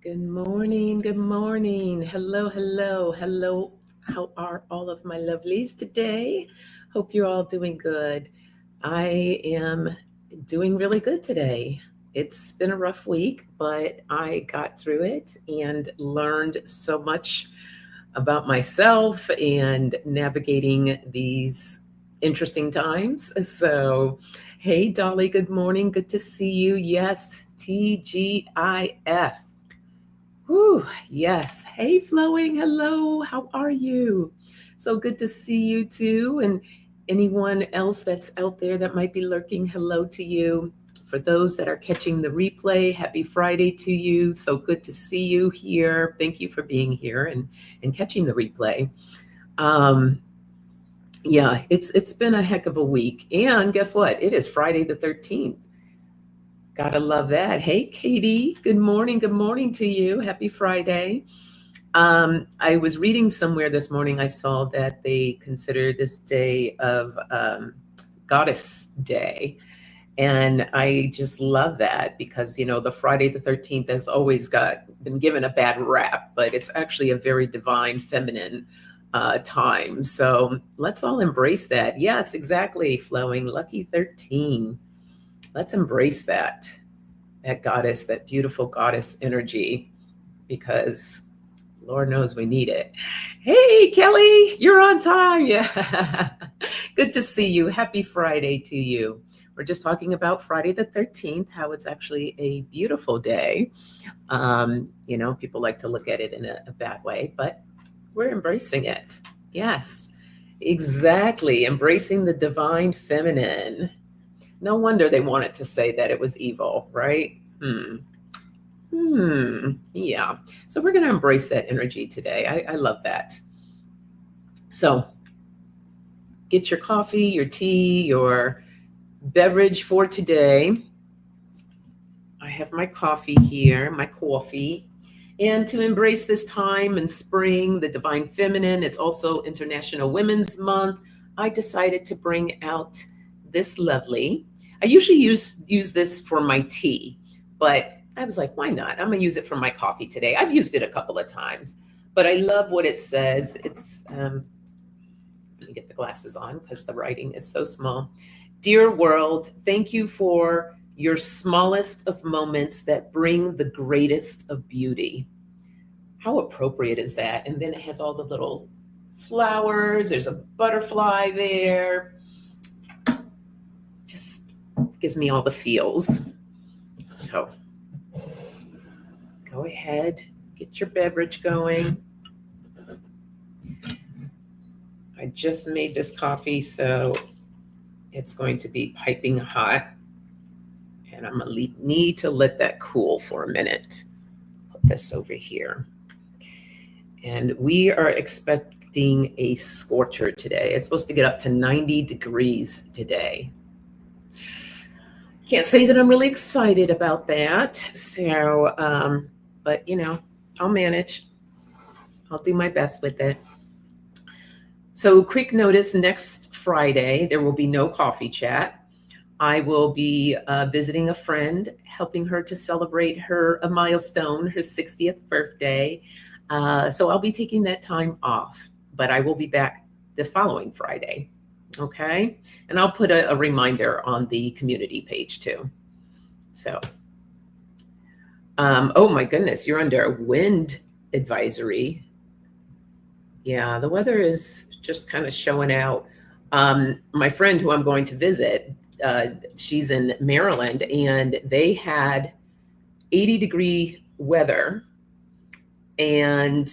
Good morning. Good morning. Hello, hello, hello. How are all of my lovelies today? Hope you're all doing good. I am doing really good today. It's been a rough week, but I got through it and learned so much about myself and navigating these interesting times. So, hey, Dolly, good morning. Good to see you. Yes, TGIF. Whew, yes. Hey, Flowing. Hello. How are you? So good to see you too. And anyone else that's out there that might be lurking, hello to you. For those that are catching the replay, happy Friday to you. So good to see you here. Thank you for being here and catching the replay. Um, yeah, it's been a heck of a week. And guess what? It is Friday the 13th. Gotta love that. Hey, Katie. Good morning. Good morning to you. Happy Friday. I was reading somewhere this morning, I saw that they consider this day of Goddess Day. And I just love that because, the Friday the 13th has always been given a bad rap, but it's actually a very divine feminine time. So let's all embrace that. Yes, exactly. Flowing. Lucky 13. Let's embrace that goddess, that beautiful goddess energy, because Lord knows we need it. Hey, Kelly, you're on time. Yeah. Good to see you. Happy Friday to you. We're just talking about Friday the 13th, how it's actually a beautiful day. People like to look at it in a bad way, but we're embracing it. Yes, exactly. Embracing the divine feminine. No wonder they wanted to say that it was evil, right? Yeah. So we're going to embrace that energy today. I love that. So get your coffee, your tea, your beverage for today. I have my coffee here, my coffee. And to embrace this time in spring, the divine feminine, it's also International Women's Month, I decided to bring out this lovely. I usually use this for my tea, but I was like, why not? I'm gonna use it for my coffee today. I've used it a couple of times, but I love what it says. It's let me get the glasses on because the writing is so small. Dear world, thank you for your smallest of moments that bring the greatest of beauty. How appropriate is that? And then it has all the little flowers. There's a butterfly there. Just gives me all the feels. So go ahead, get your beverage going. I just made this coffee, so it's going to be piping hot. And I'm going to need to let that cool for a minute. Put this over here. And we are expecting a scorcher today. It's supposed to get up to 90 degrees today. Can't say that I'm really excited about that. So, but I'll manage. I'll do my best with it. So quick notice, next Friday, there will be no coffee chat. I will be visiting a friend, helping her to celebrate a milestone, her 60th birthday. So I'll be taking that time off, but I will be back the following Friday. Okay. And I'll put a reminder on the community page too. So, oh my goodness, you're under a wind advisory. Yeah, the weather is just kind of showing out. My friend who I'm going to visit, she's in Maryland, and they had 80-degree weather and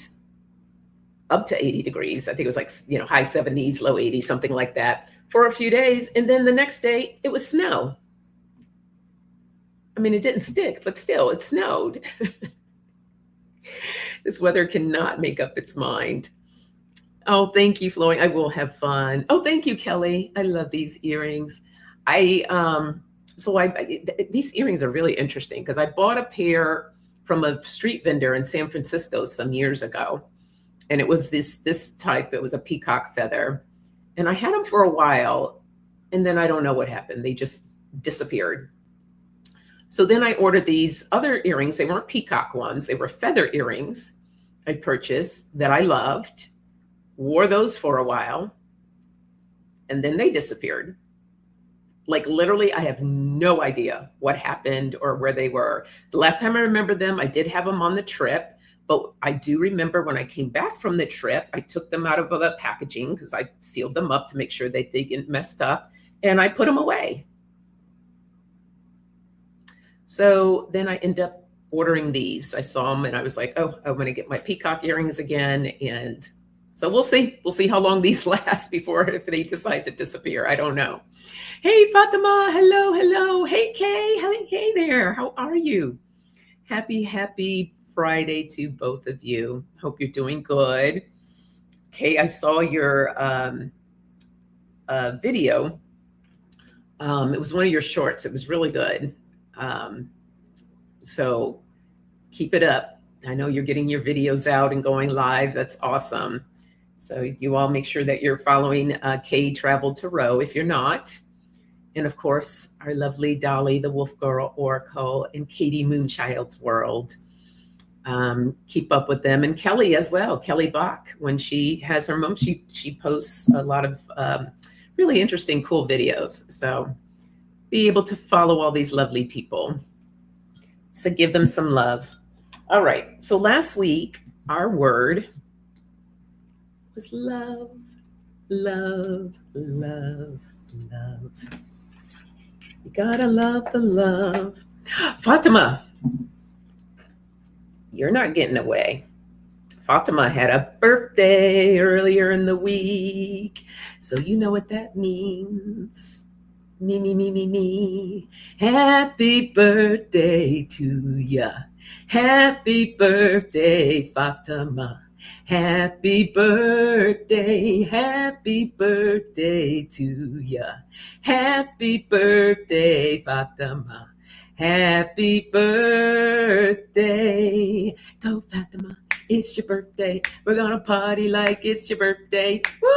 up to 80 degrees. I think it was like, high 70s, low 80s, something like that for a few days. And then the next day it was snow. I mean, it didn't stick, but still it snowed. This weather cannot make up its mind. Oh, thank you, Flowing. I will have fun. Oh, thank you, Kelly. I love these earrings. These earrings are really interesting because I bought a pair from a street vendor in San Francisco some years ago. And it was this type, it was a peacock feather. And I had them for a while, and then I don't know what happened. They just disappeared. So then I ordered these other earrings. They weren't peacock ones. They were feather earrings I purchased that I loved, wore those for a while, and then they disappeared. Like literally, I have no idea what happened or where they were. The last time I remember them, I did have them on the trip, but I do remember when I came back from the trip, I took them out of the packaging because I sealed them up to make sure that they didn't messed up, and I put them away. So then I ended up ordering these. I saw them and I was like, oh, I'm going to get my peacock earrings again. And so we'll see. We'll see how long these last before if they decide to disappear. I don't know. Hey, Fatima. Hello, hello. Hey, Kay. Hey there. How are you? Happy Friday to both of you. Hope you're doing good. Kay, I saw your video. It was one of your shorts. It was really good. So keep it up. I know you're getting your videos out and going live. That's awesome. So you all make sure that you're following Kay Travel to Row if you're not. And of course, our lovely Dolly, the Wolf Girl Oracle, and Katie Moonchild's World. Keep up with them. And Kelly as well, Kelly Bach. When she has her mom, she posts a lot of really interesting, cool videos. So be able to follow all these lovely people. So give them some love. All right. So last week, our word was love, love, love, love. You gotta love the love. Fatima, you're not getting away. Fatima had a birthday earlier in the week. So you know what that means. Me. Happy birthday to ya. Happy birthday, Fatima. Happy birthday to ya. Happy birthday, Fatima. Happy birthday. Go, Fatima. It's your birthday. We're gonna party like it's your birthday. Woo!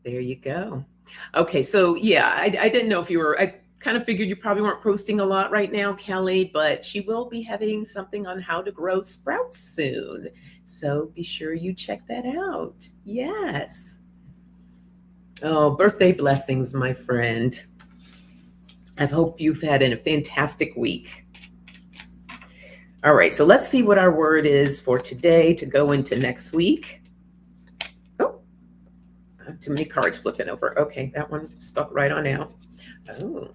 There you go. Okay, so yeah, I didn't know if you were, I kind of figured you probably weren't posting a lot right now, Kelly, but she will be having something on how to grow sprouts soon. So be sure you check that out. Yes. Oh, birthday blessings, my friend. I hope you've had a fantastic week. All right, so let's see what our word is for today to go into next week. Too many cards flipping over. Okay, that one stuck right on out. Oh.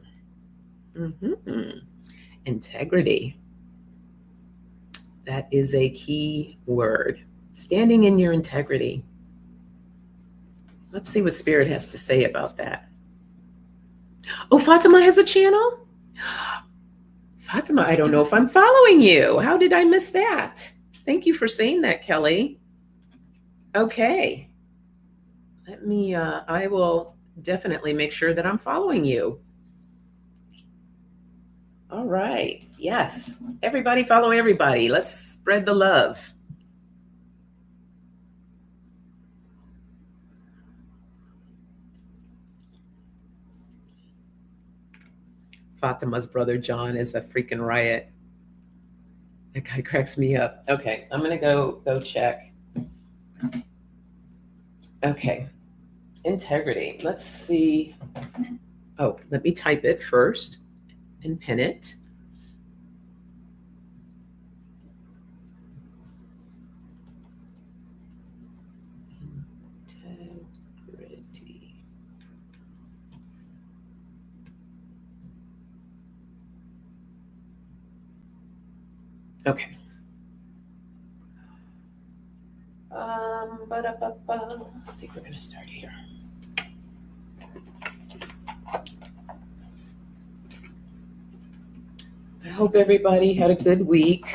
Integrity. That is a key word. Standing in your integrity. Let's see what Spirit has to say about that. Oh, Fatima has a channel? Fatima, I don't know if I'm following you. How did I miss that? Thank you for saying that, Kelly. Okay. Let me, I will definitely make sure that I'm following you. All right. Yes. Everybody follow everybody. Let's spread the love. Fatima's brother John is a freaking riot. That guy cracks me up. Okay, I'm gonna go check. Okay, integrity. Let's see. Oh, let me type it first and pin it. Integrity. Okay. I think we're gonna start here. I hope everybody had a good week.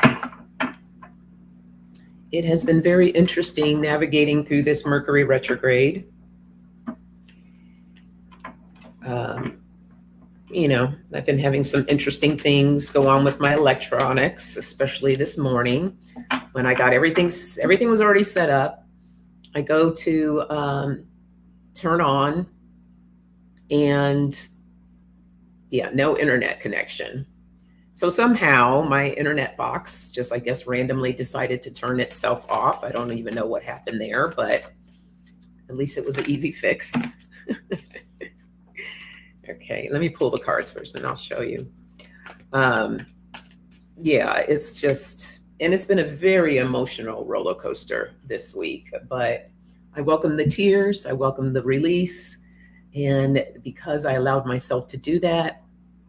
It has been very interesting navigating through this Mercury retrograde. You know, I've been having some interesting things go on with my electronics, especially this morning when I got everything was already set up. I go to turn on, and yeah, no internet connection. So somehow my internet box just, I guess, randomly decided to turn itself off. I don't even know what happened there, but at least it was an easy fix. Okay, let me pull the cards first and I'll show you. Yeah, it's just, and it's been a very emotional roller coaster this week, but I welcome the tears, I welcome the release. And because I allowed myself to do that,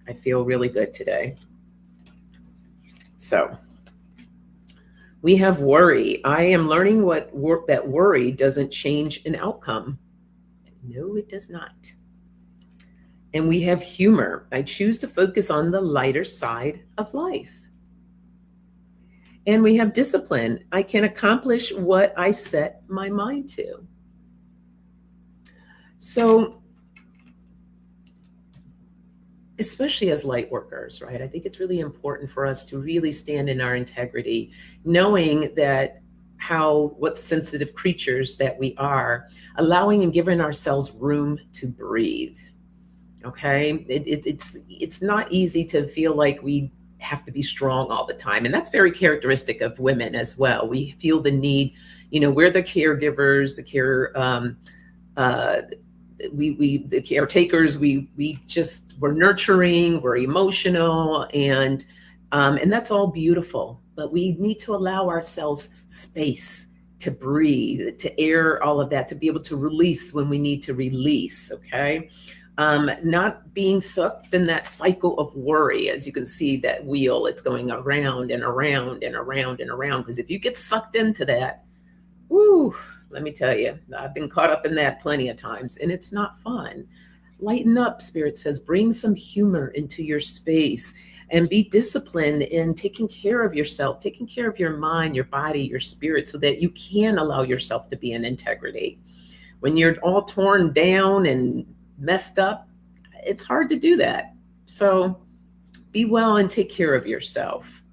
I feel really good today. So we have worry. I am learning that worry doesn't change an outcome. No, it does not. And we have humor. I choose to focus on the lighter side of life. And we have discipline. I can accomplish what I set my mind to. So, especially as light workers, right? I think it's really important for us to really stand in our integrity, knowing that what sensitive creatures that we are, allowing and giving ourselves room to breathe. Okay, it's not easy to feel like we have to be strong all the time, and that's very characteristic of women as well. We feel the need, we're the caregivers, the caretakers. We're nurturing, we're emotional, and that's all beautiful. But we need to allow ourselves space to breathe, to air all of that, to be able to release when we need to release. Okay. Not being sucked in that cycle of worry. As you can see, that wheel, it's going around and around and around and around. Because if you get sucked into that, whoo, let me tell you, I've been caught up in that plenty of times, and it's not fun. Lighten up, Spirit says, bring some humor into your space and be disciplined in taking care of yourself, taking care of your mind, your body, your spirit, so that you can allow yourself to be in integrity. When you're all torn down and messed up, it's hard to do that. So be well and take care of yourself.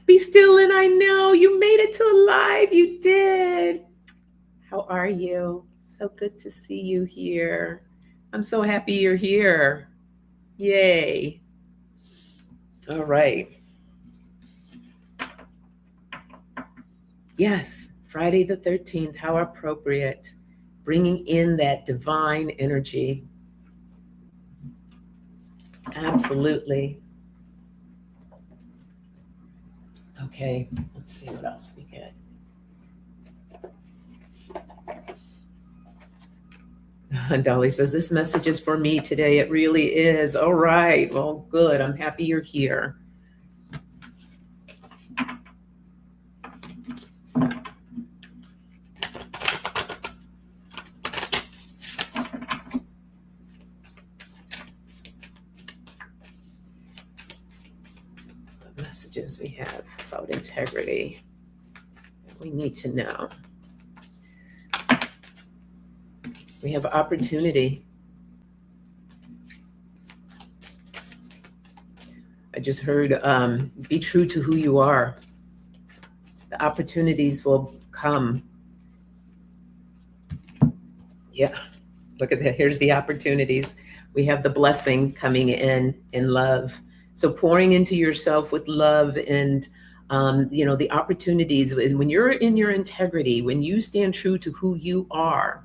Be still, and I know you made it to alive. You did. How are you? So good to see you here. I'm so happy you're here. Yay. All right. Yes, Friday the 13th. How appropriate. Bringing in that divine energy. Absolutely. Okay, let's see what else we get. Dolly says, this message is for me today. It really is. All right. Well, good. I'm happy you're here. The messages we have about integrity that we need to know. We have opportunity. I just heard, be true to who you are. The opportunities will come. Yeah, look at that. Here's the opportunities. We have the blessing coming in love. So pouring into yourself with love and, the opportunities. When you're in your integrity, when you stand true to who you are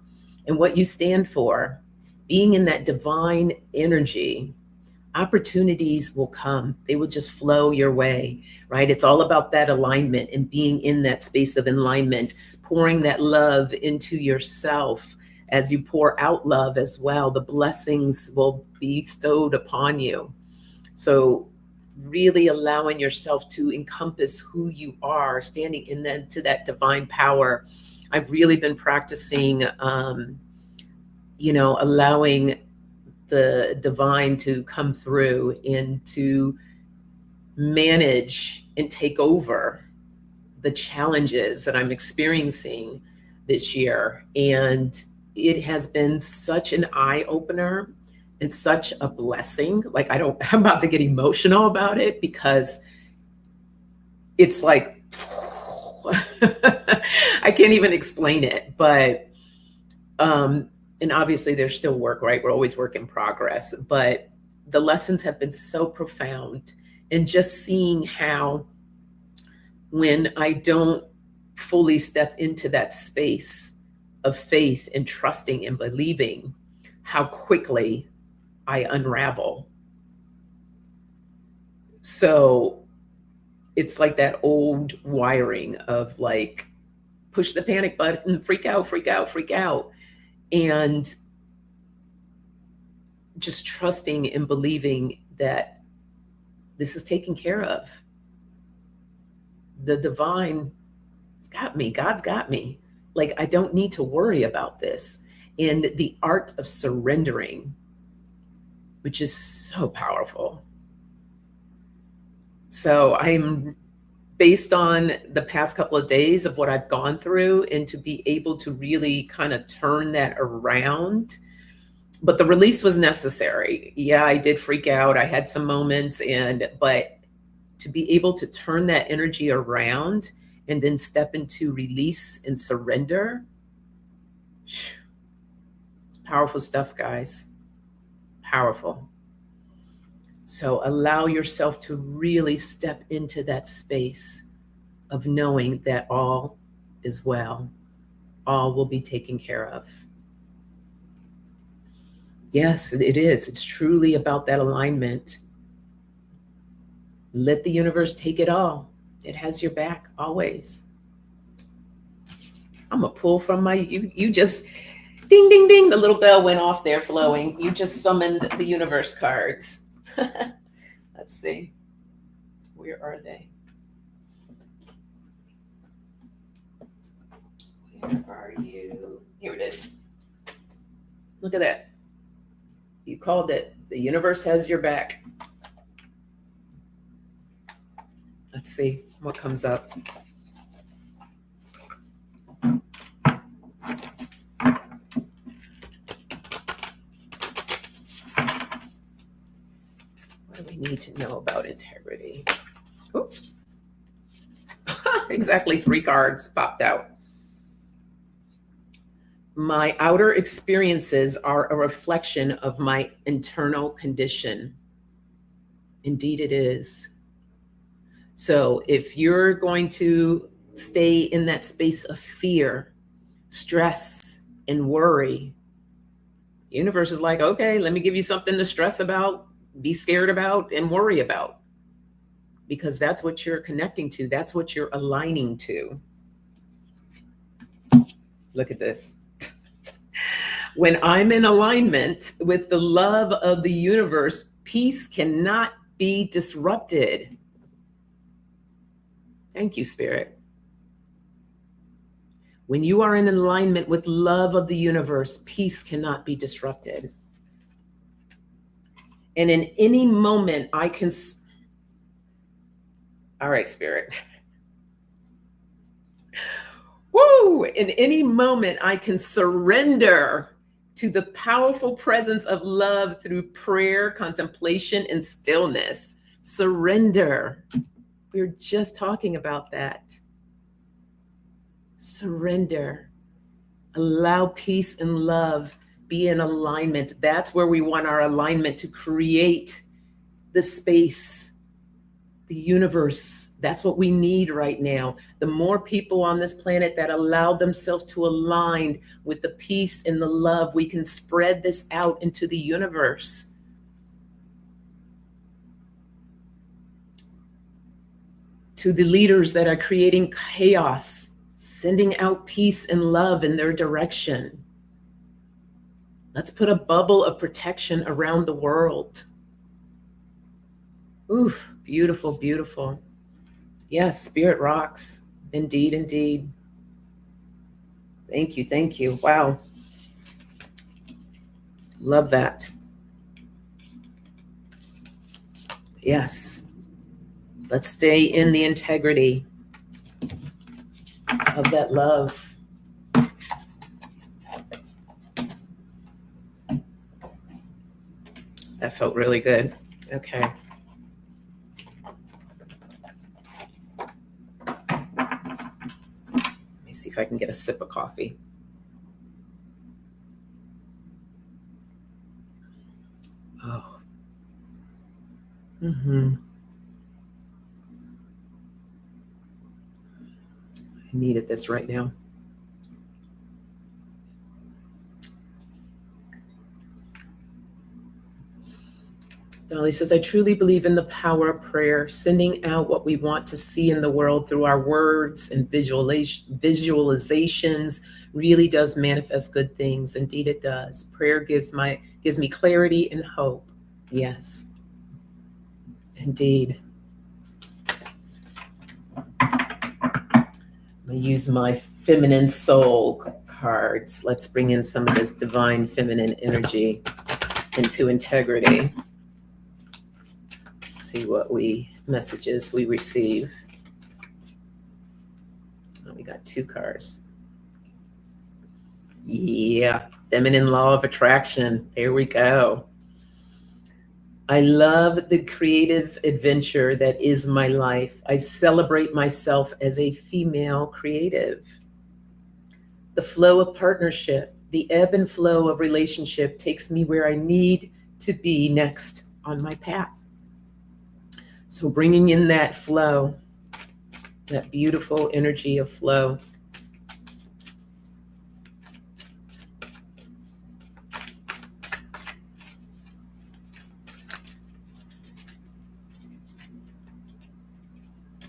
and what you stand for, being in that divine energy, opportunities will come. They will just flow your way, right? It's all about that alignment and being in that space of alignment, pouring that love into yourself. As you pour out love as well, the blessings will be bestowed upon you. So really allowing yourself to encompass who you are, standing in that divine power. I've really been practicing, allowing the divine to come through and to manage and take over the challenges that I'm experiencing this year. And it has been such an eye opener and such a blessing. Like I'm about to get emotional about it because it's like, I can't even explain it, but And obviously there's still work, right? We're always work in progress, but the lessons have been so profound. And just seeing how when I don't fully step into that space of faith and trusting and believing, how quickly I unravel. So it's like that old wiring of like, push the panic button, freak out, freak out, freak out. And just trusting and believing that this is taken care of. The divine has got me. God's got me. Like, I don't need to worry about this. And the art of surrendering, which is so powerful. So I'm based on the past couple of days of what I've gone through, and to be able to really kind of turn that around. But the release was necessary. Yeah, I did freak out. I had some moments, but to be able to turn that energy around and then step into release and surrender, it's powerful stuff, guys. Powerful. So allow yourself to really step into that space of knowing that all is well, all will be taken care of. Yes, it is. It's truly about that alignment. Let the universe take it all. It has your back always. I'm gonna pull from my, you just, ding, ding, ding, the little bell went off there flowing. You just summoned the universe cards. Let's see. Where are they? Where are you? Here it is. Look at that. You called it. The universe has your back. Let's see what comes up. What do we need to know about integrity? Oops. Exactly 3 cards popped out. My outer experiences are a reflection of my internal condition. Indeed, it is. So if you're going to stay in that space of fear, stress, and worry, the universe is like, okay, let me give you something to stress about, be scared about, and worry about. Because that's what you're connecting to. That's what you're aligning to. Look at this. When I'm in alignment with the love of the universe, peace cannot be disrupted. Thank you, Spirit. When you are in alignment with love of the universe, peace cannot be disrupted. And in any moment, I can... All right, Spirit. Woo! In any moment, I can surrender to the powerful presence of love through prayer, contemplation, and stillness. Surrender. We were just talking about that. Surrender. Allow peace and love be in alignment. That's where we want our alignment to create the space, the universe. That's what we need right now. The more people on this planet that allow themselves to align with the peace and the love, we can spread this out into the universe. To the leaders that are creating chaos, sending out peace and love in their direction. Let's put a bubble of protection around the world. Oof, beautiful, beautiful. Yes, Spirit rocks. Indeed, indeed. Thank you, thank you. Wow. Love that. Yes. Let's stay in the integrity of that love. That felt really good. Okay. Let me see if I can get a sip of coffee. Oh. I needed this right now. Dolly says, I truly believe in the power of prayer, sending out what we want to see in the world through our words and visualizations really does manifest good things. Indeed, it does. Prayer gives me clarity and hope. Yes, indeed. I use my feminine soul cards. Let's bring in some of this divine feminine energy into integrity. See what messages we receive. Oh, we got 2 cards. Yeah, feminine law of attraction. There we go. I love the creative adventure that is my life. I celebrate myself as a female creative. The flow of partnership, the ebb and flow of relationship takes me where I need to be next on my path. So bringing in that flow, that beautiful energy of flow.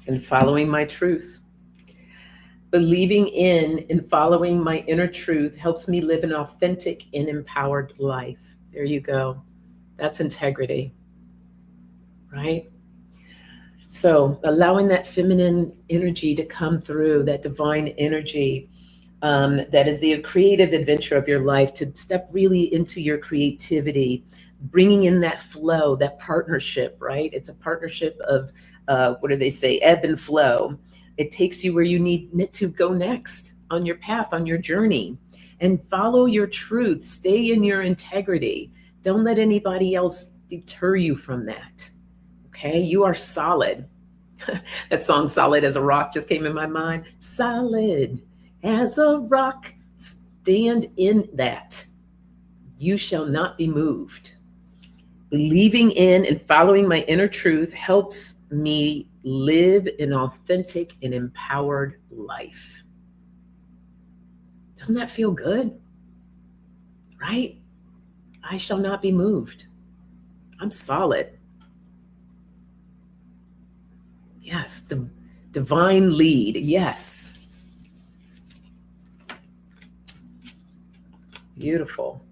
And following my truth. Believing in and following my inner truth helps me live an authentic and empowered life. There you go. That's integrity, right? So allowing that feminine energy to come through, that divine energy, that is the creative adventure of your life, to step really into your creativity, bringing in that flow, that partnership, right? It's a partnership of, what do they say, ebb and flow. It takes you where you need to go next on your path, on your journey, and follow your truth. Stay in your integrity. Don't let anybody else deter you from that. Okay, you are solid. That song, Solid as a Rock, just came in my mind. Solid as a rock, stand in that. You shall not be moved. Believing in and following my inner truth helps me live an authentic and empowered life. Doesn't that feel good? Right? I shall not be moved. I'm solid. Yes, divine lead. Yes. Beautiful.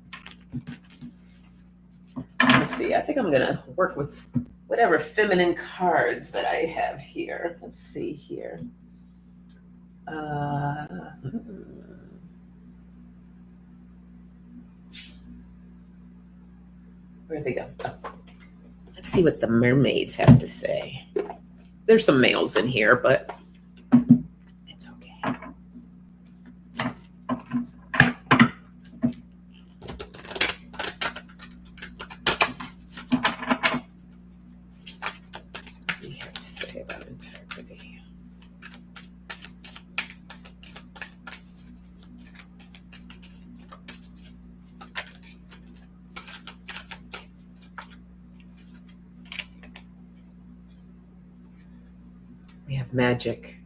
Let's see. I think I'm going to work with whatever feminine cards that I have here. Let's see here. Where'd they go? Let's see what the mermaids have to say. There's some males in here, but it's okay. What do you have to say about integrity? We have magic.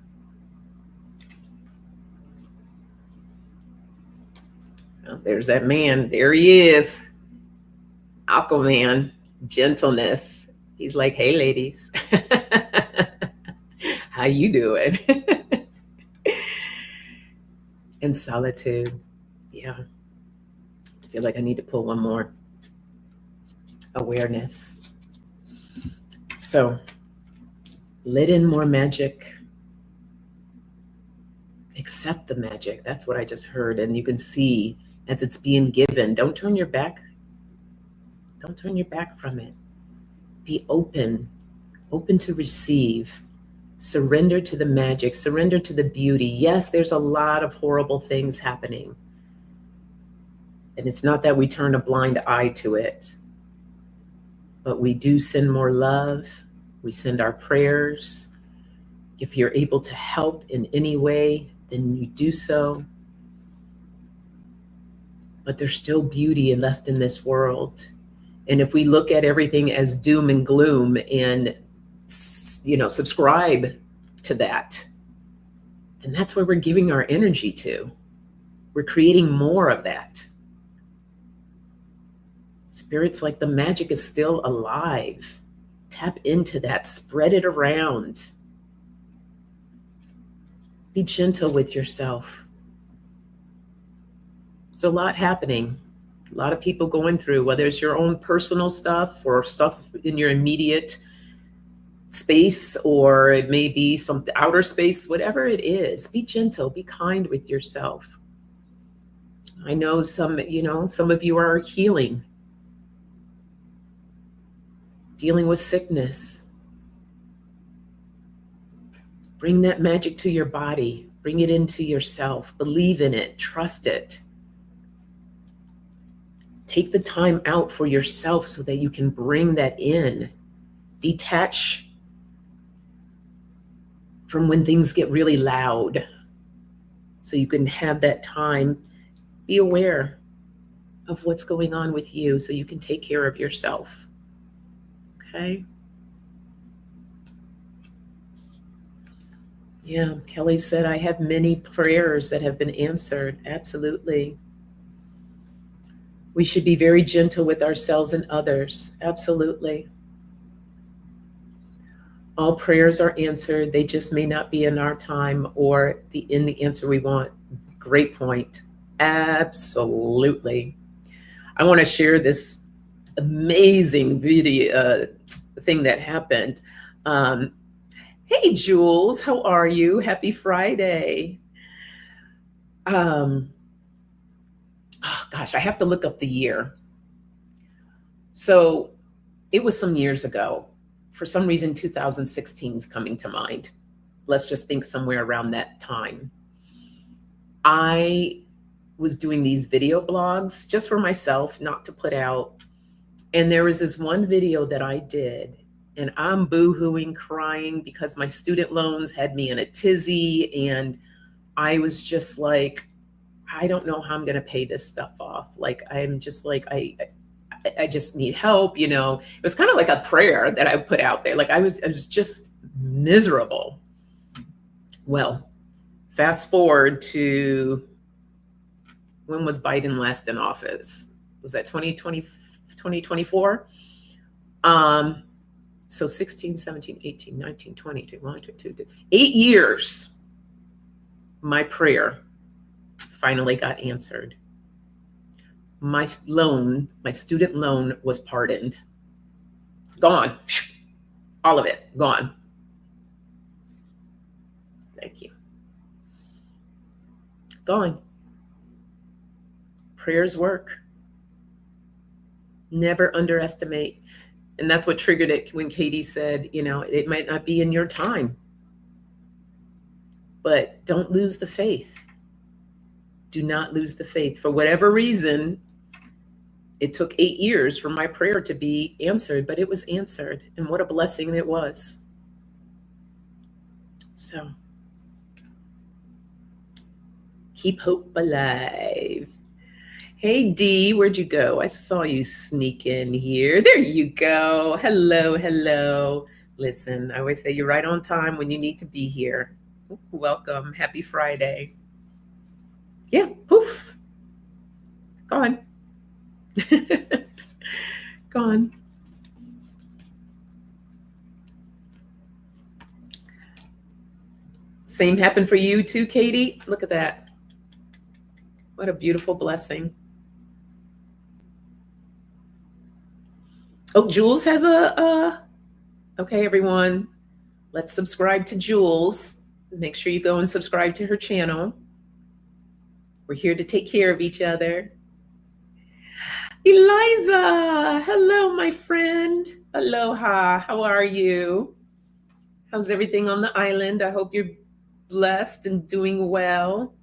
Oh, there's that man. There he is. Aquaman. Gentleness. He's like, hey, ladies. How you doing? And solitude. Yeah. I feel like I need to pull one more. Awareness. So let in more magic. Accept the magic. That's what I just heard. And you can see as it's being given. Don't turn your back. Don't turn your back from it. Be open to receive. Surrender to the magic. Surrender to the beauty. Yes, there's a lot of horrible things happening. And it's not that we turn a blind eye to it, but we do send more love. We send our prayers. If you're able to help in any way, then you do so. But there's still beauty left in this world. And if we look at everything as doom and gloom and, subscribe to that, then that's where we're giving our energy to. We're creating more of that. Spirit's like, the magic is still alive. Tap into that, spread it around. Be gentle with yourself. There's a lot happening. A lot of people going through, whether it's your own personal stuff or stuff in your immediate space, or it may be some outer space, whatever it is. Be gentle, be kind with yourself. I know some of you are healing, dealing with sickness. Bring that magic to your body. Bring it into yourself. Believe in it. Trust it. Take the time out for yourself so that you can bring that in. Detach from when things get really loud, so you can have that time. Be aware of what's going on with you so you can take care of yourself. Okay? Yeah, Kelly said, I have many prayers that have been answered. Absolutely. We should be very gentle with ourselves and others. Absolutely. All prayers are answered. They just may not be in our time or in the answer we want. Great point. Absolutely. I want to share this amazing video thing that happened. Hey, Jules, how are you? Happy Friday. Oh gosh, I have to look up the year. So it was some years ago. For some reason, 2016 is coming to mind. Let's just think somewhere around that time. I was doing these video blogs just for myself, not to put out. And there was this one video that I did, and I'm boo-hooing, crying because my student loans had me in a tizzy. And I was just like, I don't know how I'm going to pay this stuff off. Like, I'm just like, I just need help. It was kind of like a prayer that I put out there. Like I was just miserable. Well, fast forward to, when was Biden last in office? Was that 2024? So 16, 17, 18, 19, 20, 21, 22, 8 years, my prayer finally got answered. My student loan was pardoned. Gone. All of it, gone. Thank you. Gone. Prayers work. Never underestimate. And that's what triggered it when Katie said, it might not be in your time, but don't lose the faith. Do not lose the faith. For whatever reason, it took 8 years for my prayer to be answered, but it was answered. And what a blessing it was. So keep hope alive. Hey, Dee, where'd you go? I saw you sneak in here. There you go. Hello, hello. Listen, I always say you're right on time when you need to be here. Welcome. Happy Friday. Yeah, poof. Gone. Gone. Same happened for you too, Katie. Look at that. What a beautiful blessing. Oh, Jules has okay, everyone. Let's subscribe to Jules. Make sure you go and subscribe to her channel. We're here to take care of each other. Eliza, hello, my friend. Aloha, how are you? How's everything on the island? I hope you're blessed and doing well.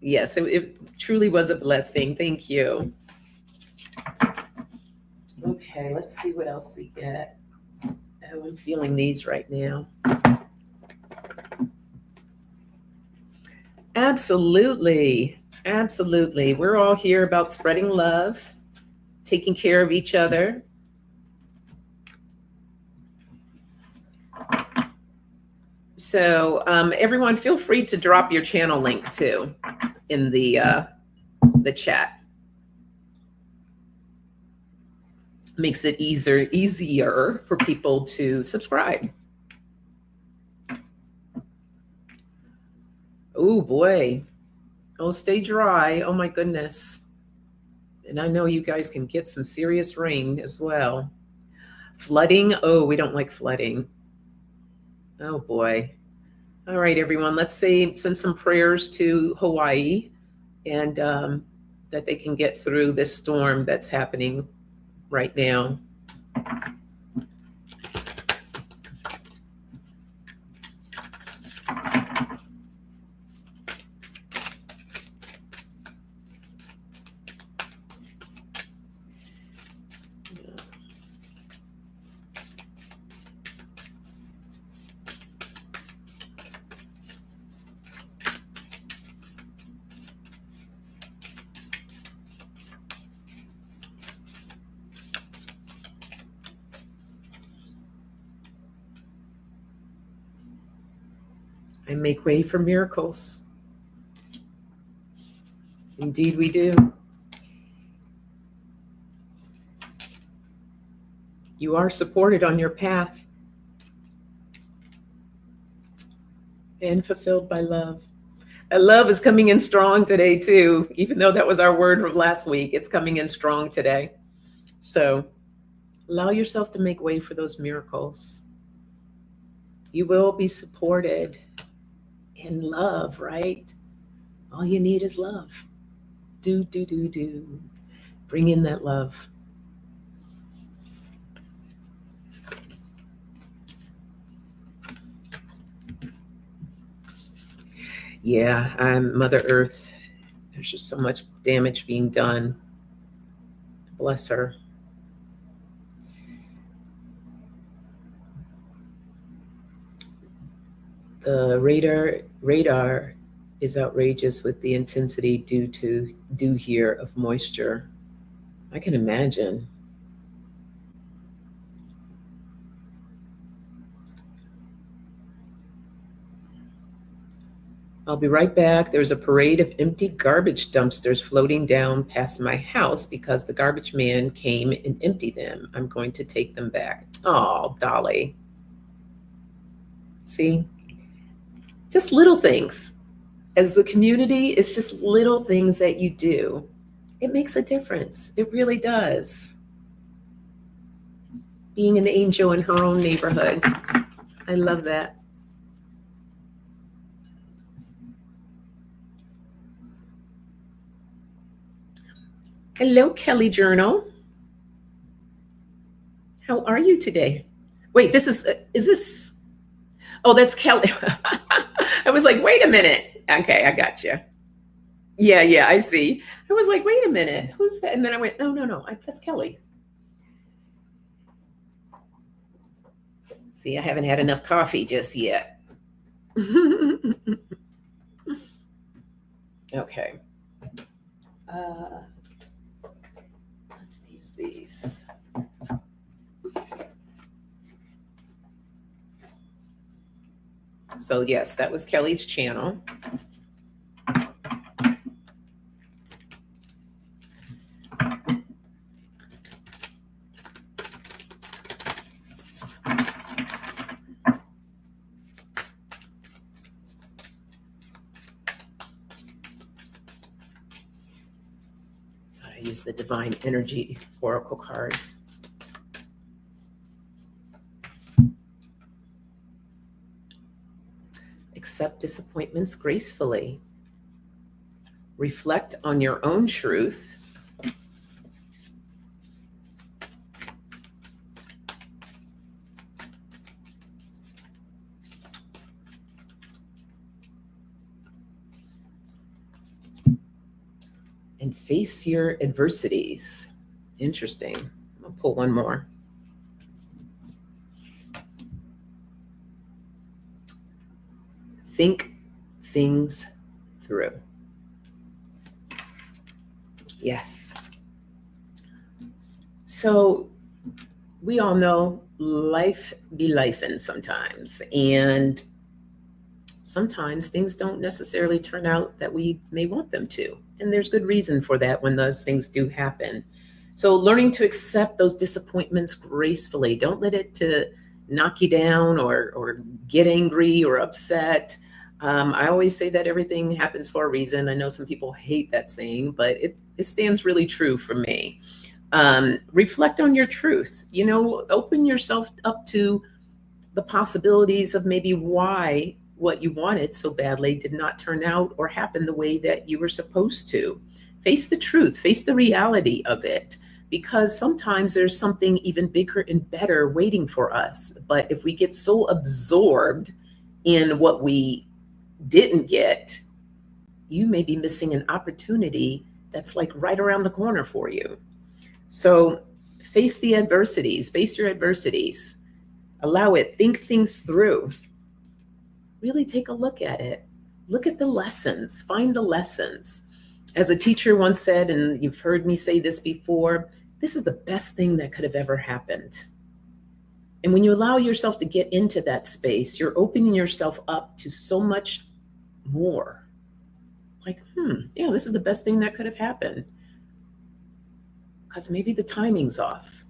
Yes, it truly was a blessing. Thank you. Okay, let's see what else we get. Oh, I'm feeling these right now. Absolutely. Absolutely. We're all here about spreading love, taking care of each other. So everyone, feel free to drop your channel link too in the chat. Makes it easier for people to subscribe. Oh boy. Oh, stay dry. Oh my goodness. And I know you guys can get some serious rain as well. Flooding. Oh, we don't like flooding. Oh boy. All right, everyone. Let's send some prayers to Hawaii and that they can get through this storm that's happening right now. And make way for miracles. Indeed, we do. You are supported on your path and fulfilled by love. And love is coming in strong today, too. Even though that was our word from last week, it's coming in strong today. So allow yourself to make way for those miracles. You will be supported in love, right? All you need is love. Do. Bring in that love. Yeah, I'm Mother Earth. There's just so much damage being done. Bless her. The radar is outrageous with the intensity due here of moisture. I can imagine. I'll be right back. There's a parade of empty garbage dumpsters floating down past my house because the garbage man came and emptied them. I'm going to take them back. Oh, Dolly. See? Just little things. As a community, it's just little things that you do. It makes a difference. It really does. Being an angel in her own neighborhood. I love that. Hello, Kelly Journal. How are you today? Wait, is this? Oh, that's Kelly. I was like, wait a minute. Okay, I got you. Yeah, I see. I was like, wait a minute. Who's that? And then I went, no, that's Kelly. See, I haven't had enough coffee just yet. Okay. Let's use these. So yes, that was Kelly's channel. I use the Divine Energy Oracle cards. Accept disappointments gracefully. Reflect on your own truth. And face your adversities. Interesting. I'll pull one more. Think things through. Yes. So we all know life be lifing sometimes, and sometimes things don't necessarily turn out that we may want them to. And there's good reason for that when those things do happen. So learning to accept those disappointments gracefully. Don't let it to knock you down or get angry or upset. I always say that everything happens for a reason. I know some people hate that saying, but it stands really true for me. Reflect on your truth. Open yourself up to the possibilities of maybe why what you wanted so badly did not turn out or happen the way that you were supposed to. Face the truth, face the reality of it, because sometimes there's something even bigger and better waiting for us. But if we get so absorbed in what we didn't get, you may be missing an opportunity that's like right around the corner for you. So face the adversities, face your adversities. Allow it, think things through. Really take a look at it. Look at the lessons, find the lessons. As a teacher once said, and you've heard me say this before, this is the best thing that could have ever happened. And when you allow yourself to get into that space, you're opening yourself up to so much more. Like, yeah, this is the best thing that could have happened. Because maybe the timing's off.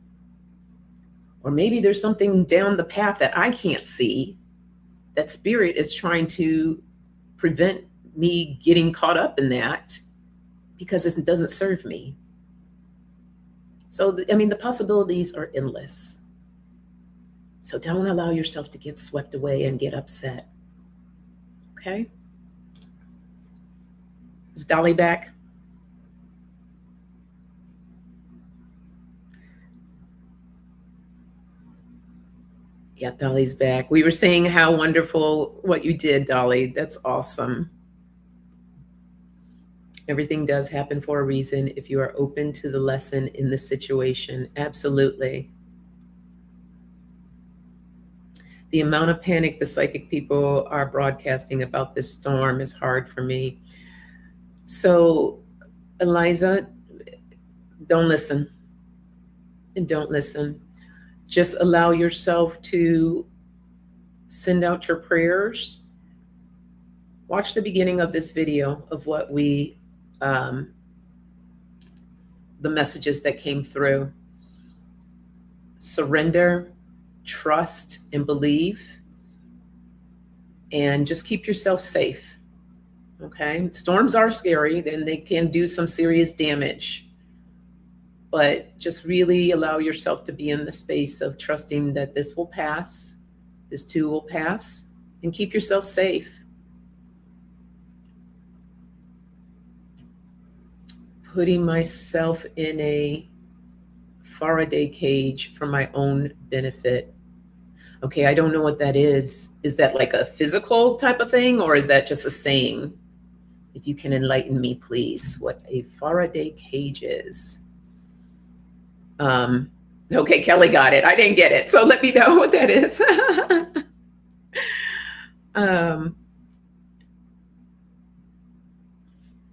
Or maybe there's something down the path that I can't see that spirit is trying to prevent me getting caught up in that because it doesn't serve me. So, the possibilities are endless. So don't allow yourself to get swept away and get upset. Okay? Is Dolly back? Yeah, Dolly's back. We were saying how wonderful what you did, Dolly. That's awesome. Everything does happen for a reason if you are open to the lesson in the situation. Absolutely. The amount of panic the psychic people are broadcasting about this storm is hard for me. So, Eliza, don't listen. Don't listen. Just allow yourself to send out your prayers. Watch the beginning of this video of what the messages that came through. Surrender, trust, and believe. And just keep yourself safe. Okay? Storms are scary, then they can do some serious damage. But just really allow yourself to be in the space of trusting that this will pass, this too will pass, and keep yourself safe. Putting myself in a Faraday cage for my own benefit. Okay, I don't know what that is. Is that like a physical type of thing, or is that just a saying? If you can enlighten me, please, what a Faraday cage is. Okay, Kelly got it. I didn't get it. So let me know what that is.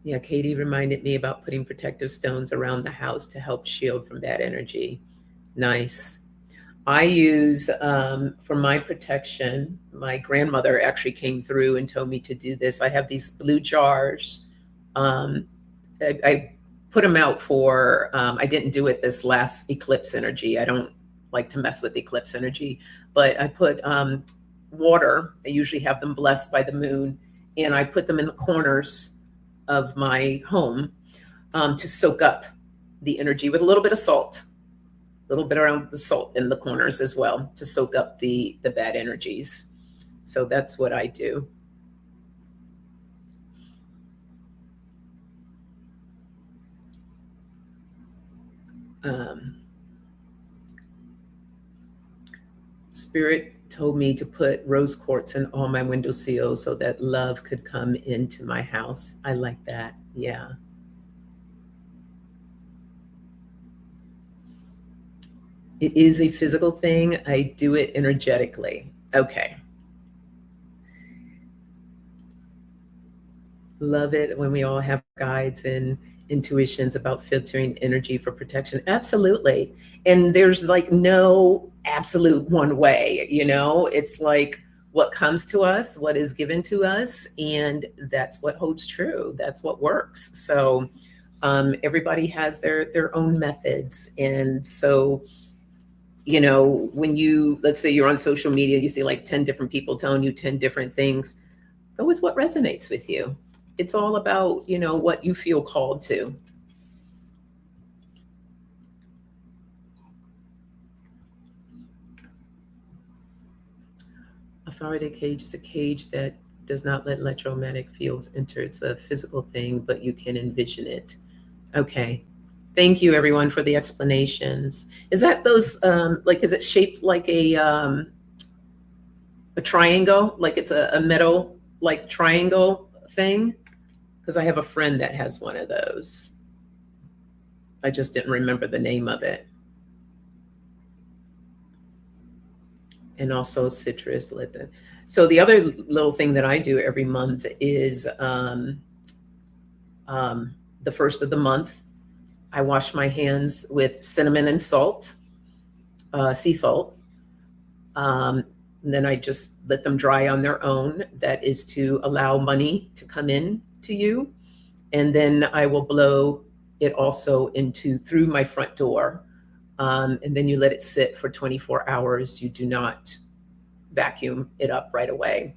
Yeah, Katie reminded me about putting protective stones around the house to help shield from bad energy. Nice. I use, for my protection, my grandmother actually came through and told me to do this. I have these blue jars. I put them out for, I didn't do it this last eclipse energy. I don't like to mess with eclipse energy, but I put water. I usually have them blessed by the moon, and I put them in the corners of my home to soak up the energy with a little bit of salt, a little bit around the salt in the corners as well to soak up the bad energies. So that's what I do. Spirit told me to put rose quartz in all my window seals so that love could come into my house. I like that. Yeah. It is a physical thing. I do it energetically. Okay. Love it when we all have guides and intuitions about filtering energy for protection. Absolutely. And there's like no absolute one way, it's like what comes to us, what is given to us, and that's what holds true. That's what works. So everybody has their own methods. And so, when let's say you're on social media, you see like 10 different people telling you 10 different things, go with what resonates with you. It's all about, what you feel called to. A Faraday cage is a cage that does not let electromagnetic fields enter. It's a physical thing, but you can envision it. Okay. Thank you, everyone, for the explanations. Is that those, is it shaped like a triangle? Like it's a metal, like triangle thing? Because I have a friend that has one of those. I just didn't remember the name of it. And also citrus lit. So the other little thing that I do every month is the first of the month, I wash my hands with cinnamon and salt, sea salt. And then I just let them dry on their own. That is to allow money to come in to you. And then I will blow it also through my front door. And then you let it sit for 24 hours. You do not vacuum it up right away.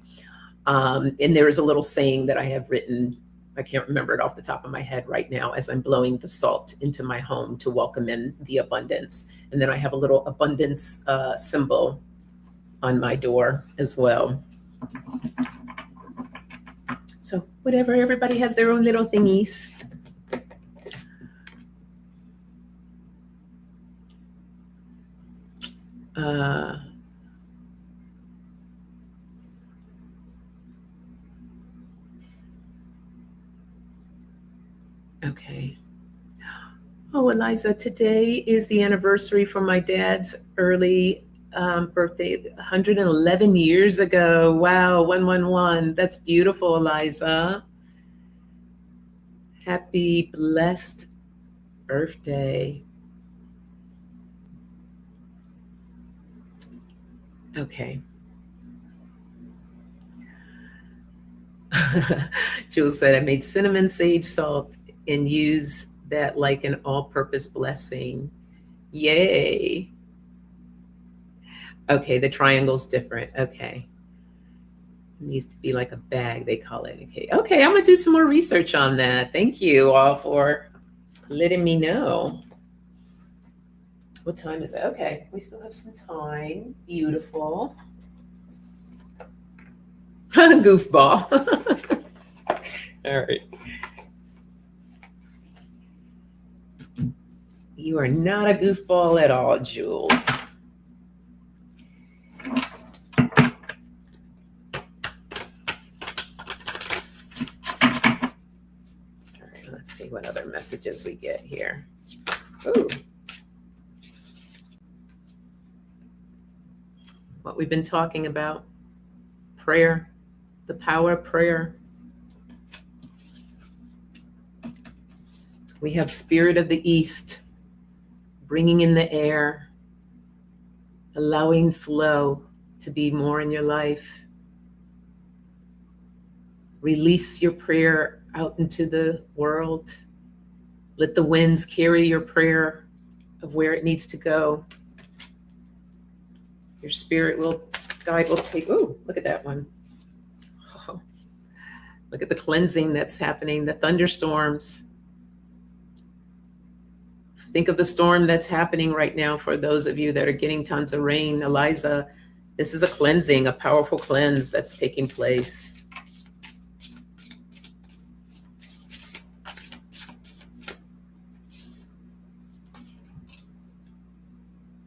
And there is a little saying that I have written. I can't remember it off the top of my head right now, as I'm blowing the salt into my home to welcome in the abundance. And then I have a little abundance symbol on my door as well. So whatever, everybody has their own little thingies. Okay. Oh, Eliza, today is the anniversary for my dad's early birthday, 111 years ago. Wow, 111. That's beautiful, Eliza. Happy, blessed birthday. Okay. Jules said, I made cinnamon sage salt and use that like an all-purpose blessing. Yay. Okay, the triangle's different. Okay. It needs to be like a bag, they call it. Okay, I'm gonna do some more research on that. Thank you all for letting me know. What time is it? Okay, we still have some time. Beautiful. Goofball. All right. You are not a goofball at all, Jules. All right, let's see what other messages we get here. Ooh. What we've been talking about, prayer, the power of prayer. We have Spirit of the East, bringing in the air, allowing flow to be more in your life. Release your prayer out into the world. Let the winds carry your prayer of where it needs to go. Your spirit guide will take, ooh, look at that one. Oh, look at the cleansing that's happening, the thunderstorms. Think of the storm that's happening right now for those of you that are getting tons of rain. Eliza, this is a cleansing, a powerful cleanse that's taking place.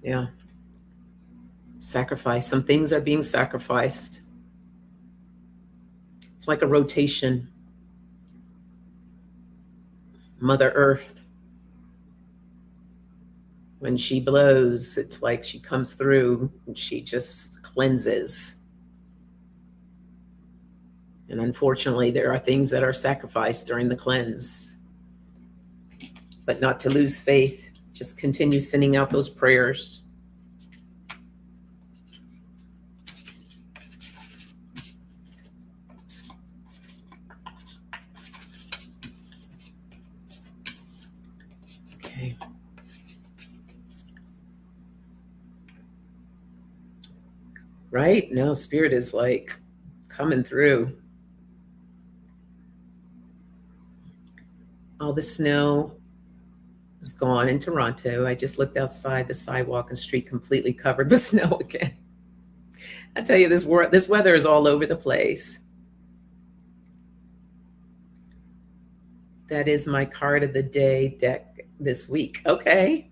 Yeah. Sacrifice. Some things are being sacrificed. It's like a rotation. Mother Earth, when she blows, it's like she comes through and she just cleanses. And unfortunately, there are things that are sacrificed during the cleanse. but not to lose faith. Just continue sending out those prayers. Okay. Right? No, Spirit is like coming through. All the snow is gone in Toronto. I just looked outside, the sidewalk and street completely covered with snow again. I tell you, this weather is all over the place. That is my card of the day deck this week. Okay.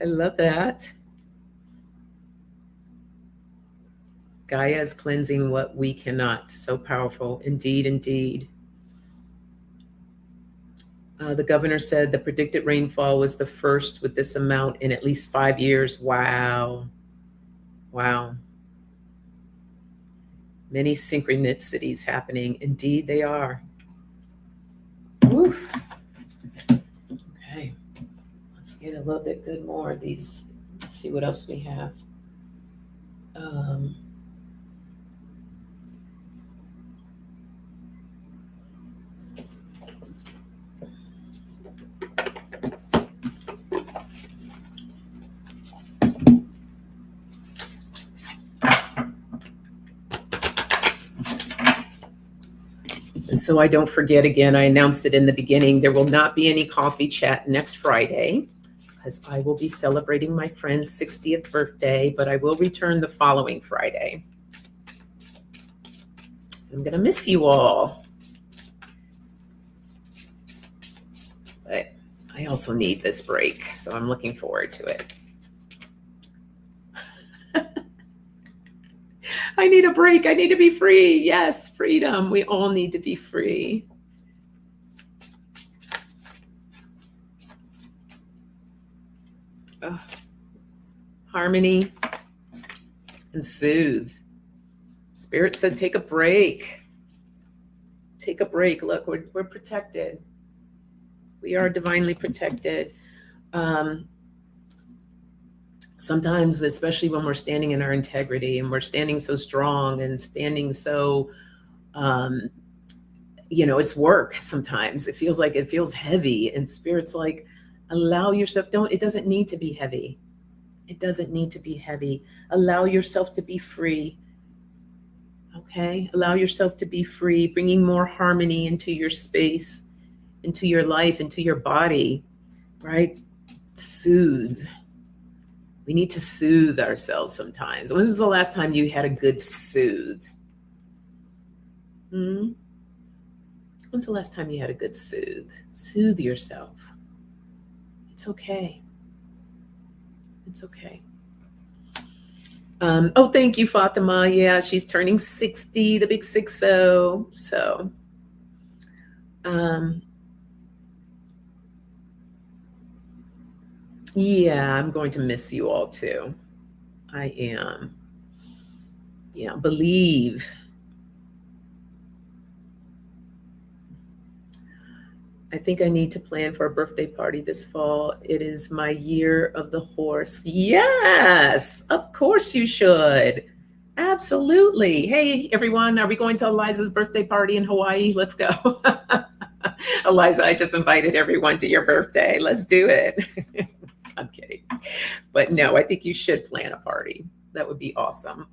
I love that. Gaia is cleansing what we cannot. So powerful. Indeed, indeed. The governor said the predicted rainfall was the first with this amount in at least 5 years. Wow. Wow. Many synchronicities happening. Indeed, they are. Oof. Okay. Let's get a little bit good more of these. Let's see what else we have. And so I don't forget again, I announced it in the beginning, there will not be any coffee chat next Friday because I will be celebrating my friend's 60th birthday, but I will return the following Friday. I'm going to miss you all. But I also need this break, so I'm looking forward to it. I need a break. I need to be free. Yes, freedom. We all need to be free. Oh. Harmony and soothe. Spirit said, take a break. Take a break. Look, we're protected. We are divinely protected. Sometimes, especially when we're standing in our integrity and we're standing so strong and standing so, it's work sometimes. It feels heavy, and Spirit's like, allow yourself, it doesn't need to be heavy. It doesn't need to be heavy. Allow yourself to be free. Okay? Allow yourself to be free, bringing more harmony into your space, into your life, into your body, right? Soothe. We need to soothe ourselves sometimes. When was the last time you had a good soothe? When's the last time you had a good soothe? Soothe yourself. It's okay. It's okay. Thank you, Fatima. Yeah, she's turning 60, the big 6-0. So, yeah, I'm going to miss you all too. I am. Yeah, believe. I think I need to plan for a birthday party this fall. It is my year of the horse. Yes, of course you should. Absolutely. Hey, everyone, are we going to Eliza's birthday party in Hawaii? Let's go. Eliza, I just invited everyone to your birthday. Let's do it. I'm kidding. But no, I think you should plan a party. That would be awesome.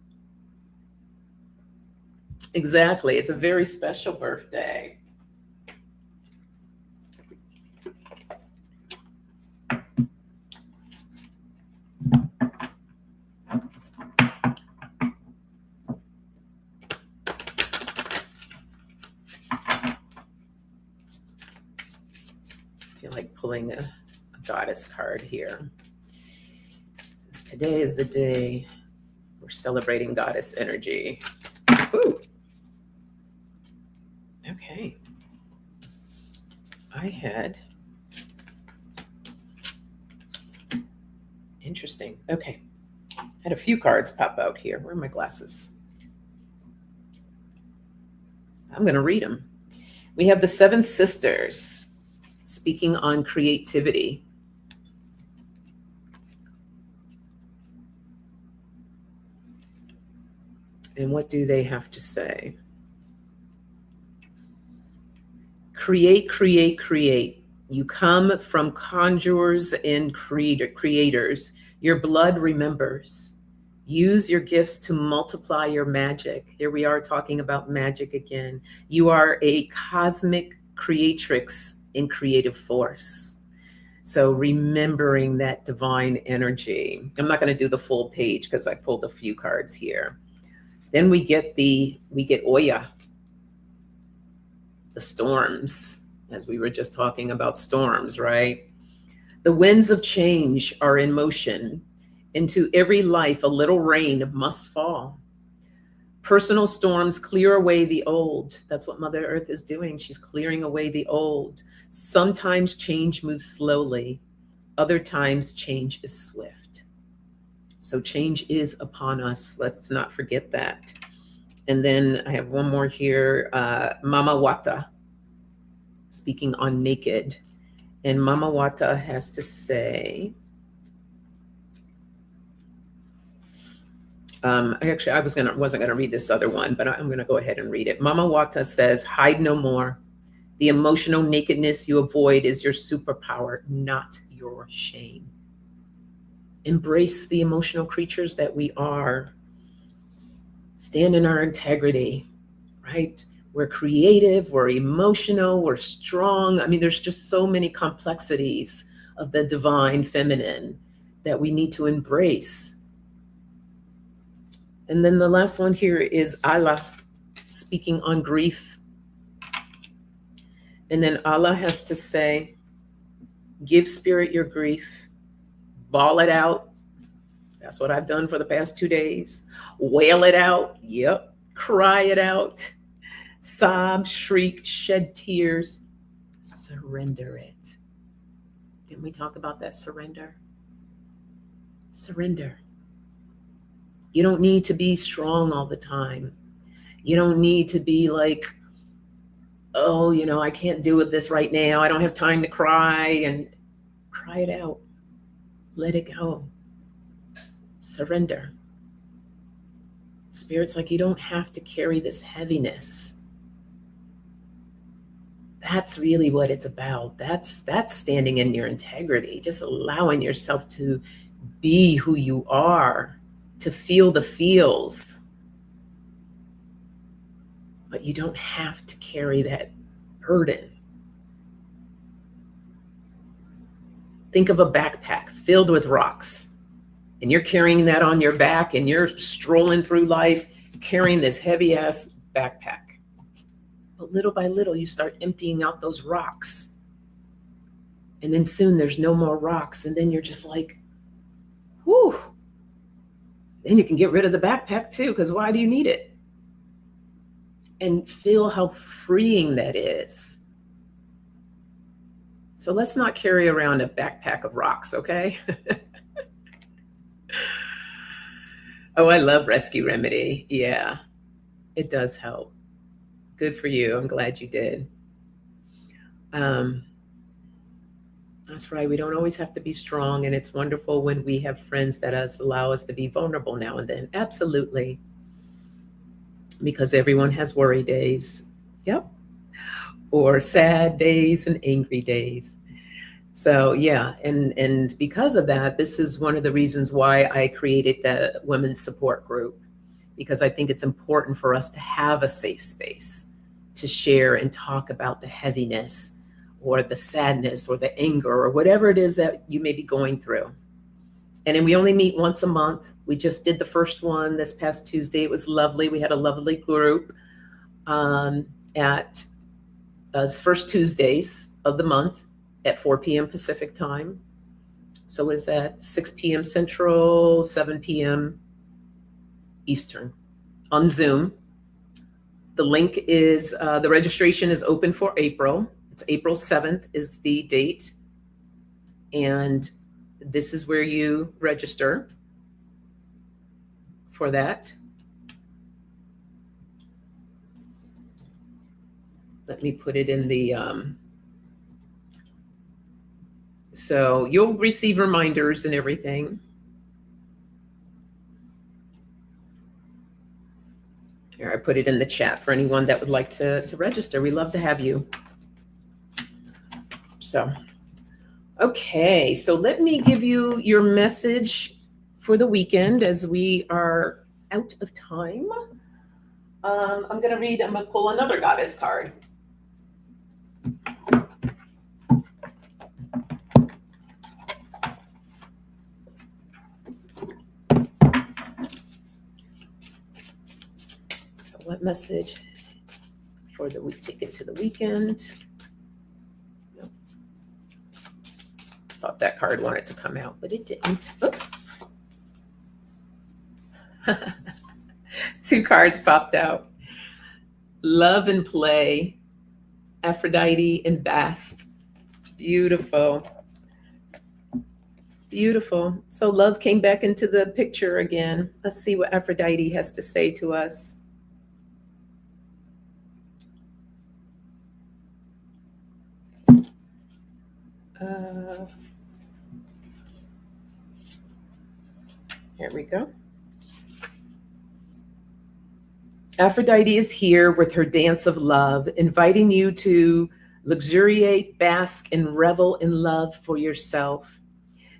Exactly. It's a very special birthday. I feel like pulling a goddess card here. Since today is the day we're celebrating goddess energy. Ooh. Okay. I had. Interesting. Okay. I had a few cards pop out here. Where are my glasses? I'm going to read them. We have the 7 sisters. speaking on creativity. And what do they have to say? Create, create, create. You come from conjurers and creators. Your blood remembers. Use your gifts to multiply your magic. Here we are talking about magic again. You are a cosmic creatrix in creative force. So remembering that divine energy. I'm not going to do the full page because I pulled a few cards here. Then we get Oya, the storms, as we were just talking about storms, right? The winds of change are in motion. Into every life, a little rain must fall. Personal storms clear away the old. That's what Mother Earth is doing. She's clearing away the old. Sometimes change moves slowly. Other times change is swift. So change is upon us. Let's not forget that. And then I have one more here, Mama Wata, speaking on naked. And Mama Wata has to say, actually, I wasn't gonna read this other one, but I'm gonna go ahead and read it. Mama Wata says, hide no more. The emotional nakedness you avoid is your superpower, not your shame. Embrace the emotional creatures that we are. Stand in our integrity, right? We're creative, we're emotional, we're strong. I mean, there's just so many complexities of the divine feminine that we need to embrace. And then the last one here is Allah, speaking on grief. And then Allah has to say, give spirit your grief, bawl it out. That's what I've done for the past 2 days. Wail it out. Yep. Cry it out. Sob, shriek, shed tears. Surrender it. Didn't we talk about that surrender? Surrender. You don't need to be strong all the time. You don't need to be like, oh, I can't do with this right now. I don't have time to cry. And cry it out. Let it go. Surrender. Spirit's like, you don't have to carry this heaviness. That's really what it's about. That's standing in your integrity, just allowing yourself to be who you are, to feel the feels. But you don't have to carry that burden. Think of a backpack filled with rocks, and you're carrying that on your back, and you're strolling through life carrying this heavy ass backpack. But little by little, you start emptying out those rocks. And then soon there's no more rocks. And then you're just like, whew. Then you can get rid of the backpack too, because why do you need it? And feel how freeing that is. So let's not carry around a backpack of rocks, okay? Oh, I love Rescue Remedy. Yeah, it does help. Good for you. I'm glad you did. That's right. We don't always have to be strong. And it's wonderful when we have friends that allow us to be vulnerable now and then. Absolutely. Because everyone has worry days. Yep. Or sad days and angry days. So yeah, and because of that, this is one of the reasons why I created the women's support group, because I think it's important for us to have a safe space to share and talk about the heaviness or the sadness or the anger or whatever it is that you may be going through. And then we only meet once a month. We just did the first one this past Tuesday. It was lovely. We had a lovely group at first Tuesdays of the month at 4 p.m. Pacific time. So what is that? 6 p.m. Central, 7 p.m. Eastern on Zoom. The link is, the registration is open for April. It's April 7th is the date. And this is where you register for that. Let me put it in the So you'll receive reminders and everything. Here, I put it in the chat for anyone that would like to register. We love to have you. So, okay, so let me give you your message for the weekend as we are out of time. I'm going to pull another goddess card. So what message for the week, take it to the weekend? Nope. Thought that card wanted to come out, but it didn't. Oh. 2 cards popped out. Love and play, Aphrodite and Bast. Beautiful. Beautiful. So love came back into the picture again. Let's see what Aphrodite has to say to us. Here we go. Aphrodite is here with her dance of love, inviting you to luxuriate, bask, and revel in love for yourself.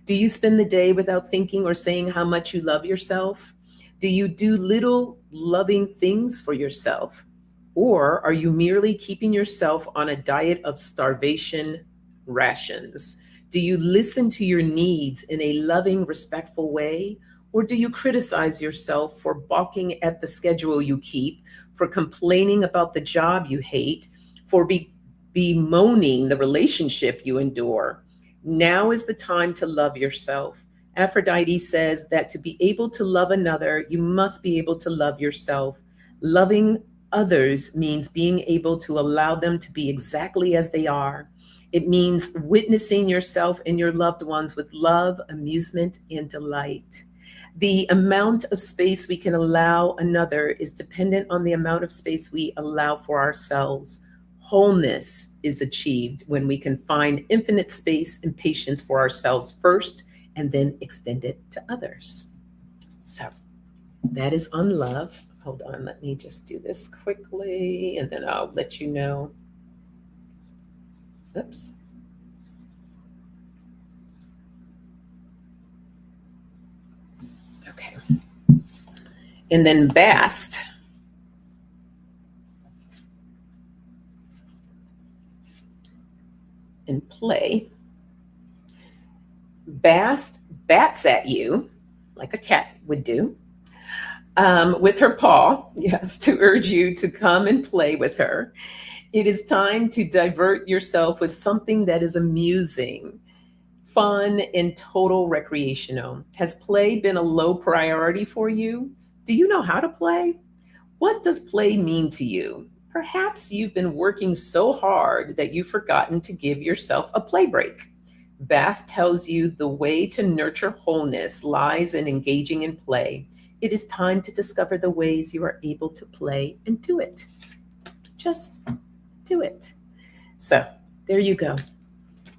Do you spend the day without thinking or saying how much you love yourself? Do you do little loving things for yourself? Or are you merely keeping yourself on a diet of starvation rations? Do you listen to your needs in a loving, respectful way? Or do you criticize yourself for balking at the schedule you keep, for complaining about the job you hate, for bemoaning the relationship you endure? Now is the time to love yourself. Aphrodite says that to be able to love another, you must be able to love yourself. Loving others means being able to allow them to be exactly as they are. It means witnessing yourself and your loved ones with love, amusement, and delight. The amount of space we can allow another is dependent on the amount of space we allow for ourselves. Wholeness is achieved when we can find infinite space and patience for ourselves first, and then extend it to others. So that is on love. Hold on, let me just do this quickly, and then I'll let you know. Oops. Okay. And then Bast. And play. Bast bats at you like a cat would do with her paw, yes, to urge you to come and play with her. It is time to divert yourself with something that is amusing, fun, and total recreational. Has play been a low priority for you? Do you know how to play? What does play mean to you? Perhaps you've been working so hard that you've forgotten to give yourself a play break. Bast tells you the way to nurture wholeness lies in engaging in play. It is time to discover the ways you are able to play and do it. Just do it. So there you go.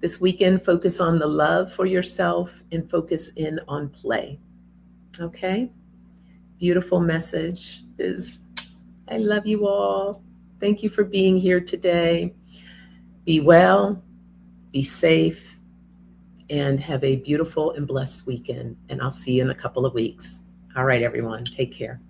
This weekend, focus on the love for yourself and focus in on play. Okay? Beautiful message is, I love you all. Thank you for being here today. Be well, be safe, and have a beautiful and blessed weekend. And I'll see you in a couple of weeks. All right, everyone, take care.